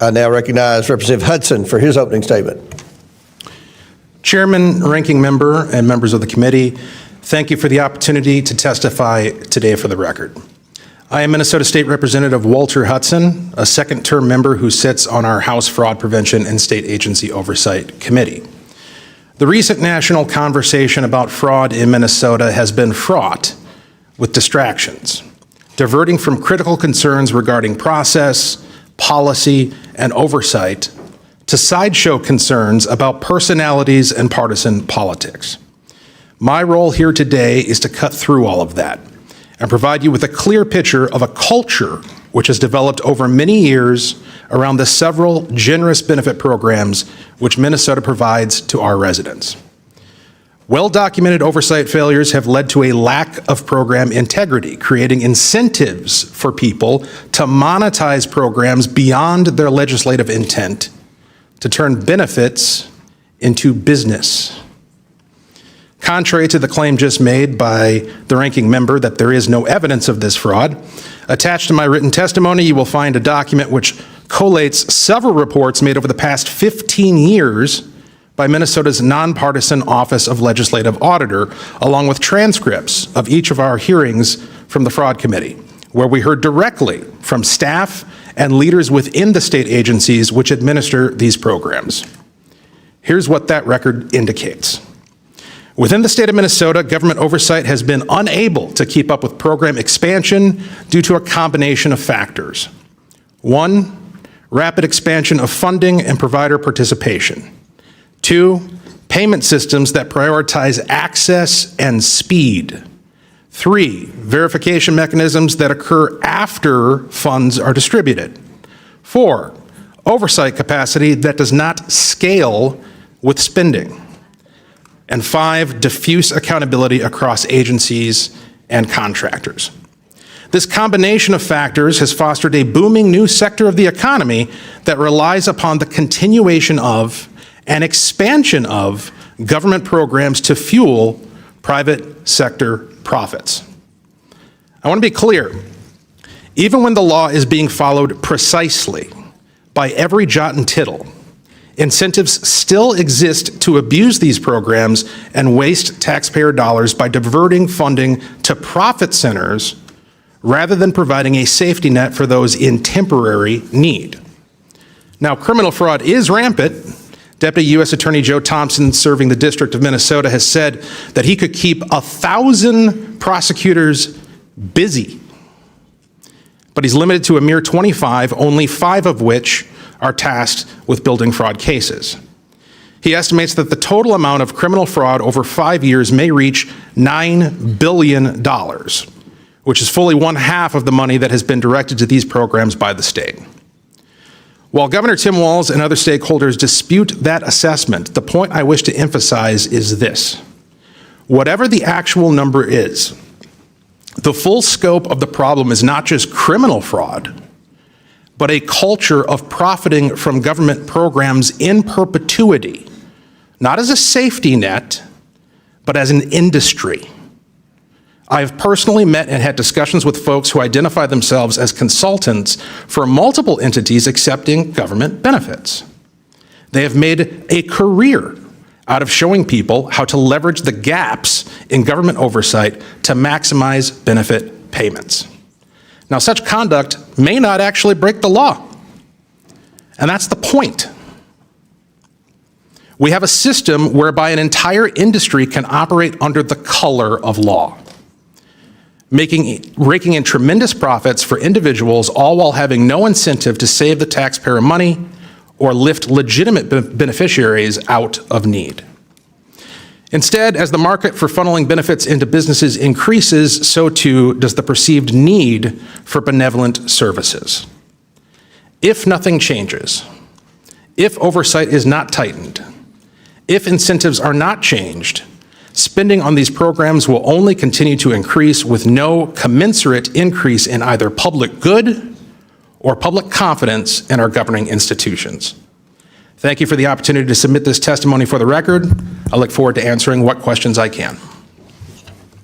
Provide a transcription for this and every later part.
I now recognize Representative Hudson for his opening statement. Chairman, Ranking Member, and members of the committee, thank you for the opportunity to testify today for the record. I am Minnesota State Representative Walter Hudson, a second-term member who sits on our House Fraud Prevention and State Agency Oversight Committee. The recent national conversation about fraud in Minnesota has been fraught with distractions, diverting from critical concerns regarding process, policy, and oversight to sideshow concerns about personalities and partisan politics. My role here today is to cut through all of that and provide you with a clear picture of a culture which has developed over many years around the several generous benefit programs which Minnesota provides to our residents. Well-documented oversight failures have led to a lack of program integrity, creating incentives for people to monetize programs beyond their legislative intent to turn benefits into business. Contrary to the claim just made by the ranking member that there is no evidence of this fraud, attached to my written testimony, you will find a document which collates several reports made over the past 15 years by Minnesota's nonpartisan Office of Legislative Auditor, along with transcripts of each of our hearings from the Fraud Committee, where we heard directly from staff and leaders within the state agencies which administer these programs. Here's what that record indicates. Within the state of Minnesota, government oversight has been unable to keep up with program expansion due to a combination of factors. One, rapid expansion of funding and provider participation. Two, payment systems that prioritize access and speed. Three, verification mechanisms that occur after funds are distributed. Four, oversight capacity that does not scale with spending. And five, diffuse accountability across agencies and contractors. This combination of factors has fostered a booming new sector of the economy that relies upon the continuation of and expansion of government programs to fuel private sector profits. I want to be clear, even when the law is being followed precisely by every jot and tittle, incentives still exist to abuse these programs and waste taxpayer dollars by diverting funding to profit centers rather than providing a safety net for those in temporary need. Now, criminal fraud is rampant. Deputy U.S. Attorney Joe Thompson, serving the District of Minnesota, has said that he could keep 1,000 prosecutors busy, but he's limited to a mere 25, only 5 of which are tasked with building fraud cases. He estimates that the total amount of criminal fraud over 5 years may reach $9 billion, which is fully 1/2 of the money that has been directed to these programs by the state. While Governor Tim Walz and other stakeholders dispute that assessment, the point I wish to emphasize is this. Whatever the actual number is, the full scope of the problem is not just criminal fraud, but a culture of profiting from government programs in perpetuity, not as a safety net, but as an industry. I've personally met and had discussions with folks who identify themselves as consultants for multiple entities accepting government benefits. They have made a career out of showing people how to leverage the gaps in government oversight to maximize benefit payments. Now, such conduct may not actually break the law, and that's the point. We have a system whereby an entire industry can operate under the color of law, raking in tremendous profits for individuals, all while having no incentive to save the taxpayer money or lift legitimate beneficiaries out of need. Instead, as the market for funneling benefits into businesses increases, so too does the perceived need for benevolent services. If nothing changes, if oversight is not tightened, if incentives are not changed, spending on these programs will only continue to increase with no commensurate increase in either public good or public confidence in our governing institutions. Thank you for the opportunity to submit this testimony for the record. I look forward to answering what questions I can.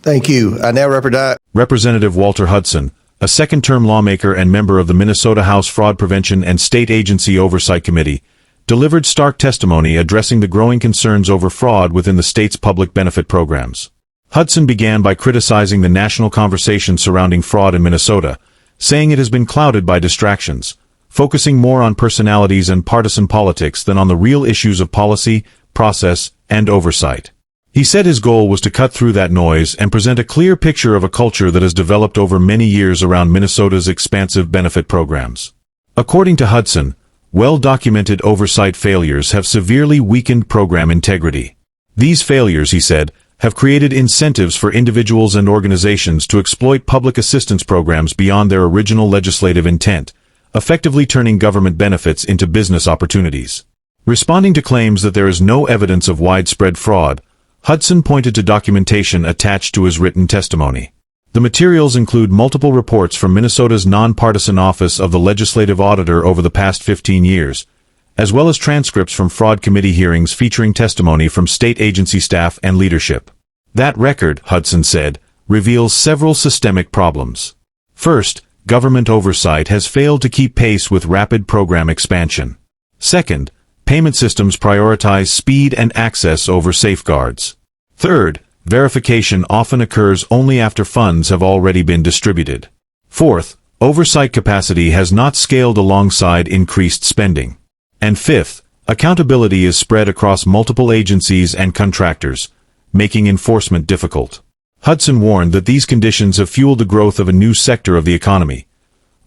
Thank you. I now recognize Representative Walter Hudson, a second-term lawmaker and member of the Minnesota House Fraud Prevention and State Agency Oversight Committee, delivered stark testimony addressing the growing concerns over fraud within the state's public benefit programs. Hudson began by criticizing the national conversation surrounding fraud in Minnesota, saying it has been clouded by distractions, focusing more on personalities and partisan politics than on the real issues of policy, process, and oversight. He said his goal was to cut through that noise and present a clear picture of a culture that has developed over many years around Minnesota's expansive benefit programs. According to Hudson, well-documented oversight failures have severely weakened program integrity. These failures, he said, have created incentives for individuals and organizations to exploit public assistance programs beyond their original legislative intent, effectively turning government benefits into business opportunities. Responding to claims that there is no evidence of widespread fraud, Hudson pointed to documentation attached to his written testimony. The materials include multiple reports from Minnesota's nonpartisan Office of the Legislative Auditor over the past 15 years, as well as transcripts from fraud committee hearings featuring testimony from state agency staff and leadership. That record, Hudson said, reveals several systemic problems. First, government oversight has failed to keep pace with rapid program expansion. Second, payment systems prioritize speed and access over safeguards. Third, verification often occurs only after funds have already been distributed. Fourth, oversight capacity has not scaled alongside increased spending. And fifth, accountability is spread across multiple agencies and contractors, making enforcement difficult. Hudson warned that these conditions have fueled the growth of a new sector of the economy,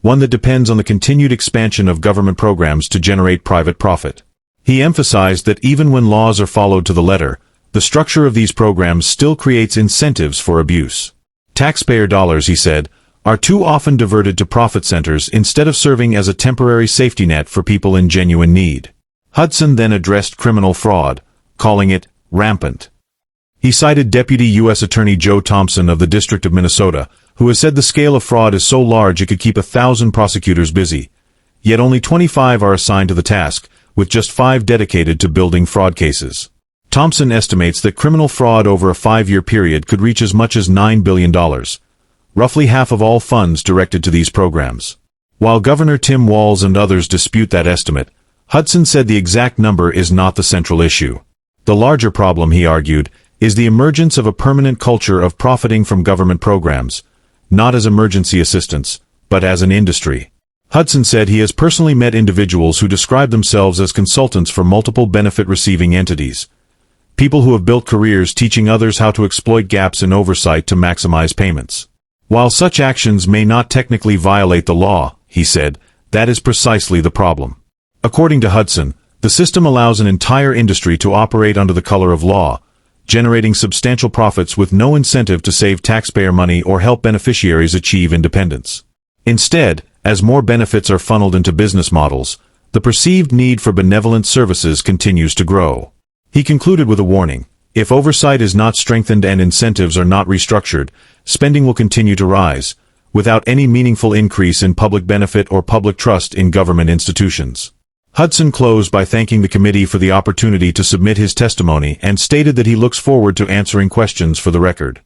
one that depends on the continued expansion of government programs to generate private profit. He emphasized that even when laws are followed to the letter, the structure of these programs still creates incentives for abuse. Taxpayer dollars, he said, are too often diverted to profit centers instead of serving as a temporary safety net for people in genuine need. Hudson then addressed criminal fraud, calling it rampant. He cited Deputy U.S. Attorney Joe Thompson of the District of Minnesota, who has said the scale of fraud is so large it could keep 1,000 prosecutors busy. Yet only 25 are assigned to the task, with just 5 dedicated to building fraud cases. Thompson estimates that criminal fraud over a 5-year period could reach as much as $9 billion, roughly half of all funds directed to these programs. While Governor Tim Walz and others dispute that estimate, Hudson said the exact number is not the central issue. The larger problem, he argued, is the emergence of a permanent culture of profiting from government programs, not as emergency assistance, but as an industry. Hudson said he has personally met individuals who describe themselves as consultants for multiple benefit-receiving entities, people who have built careers teaching others how to exploit gaps in oversight to maximize payments. While such actions may not technically violate the law, he said, that is precisely the problem. According to Hudson, the system allows an entire industry to operate under the color of law, generating substantial profits with no incentive to save taxpayer money or help beneficiaries achieve independence. Instead, as more benefits are funneled into business models, the perceived need for benevolent services continues to grow. He concluded with a warning: if oversight is not strengthened and incentives are not restructured, spending will continue to rise, without any meaningful increase in public benefit or public trust in government institutions. Hudson closed by thanking the committee for the opportunity to submit his testimony and stated that he looks forward to answering questions for the record.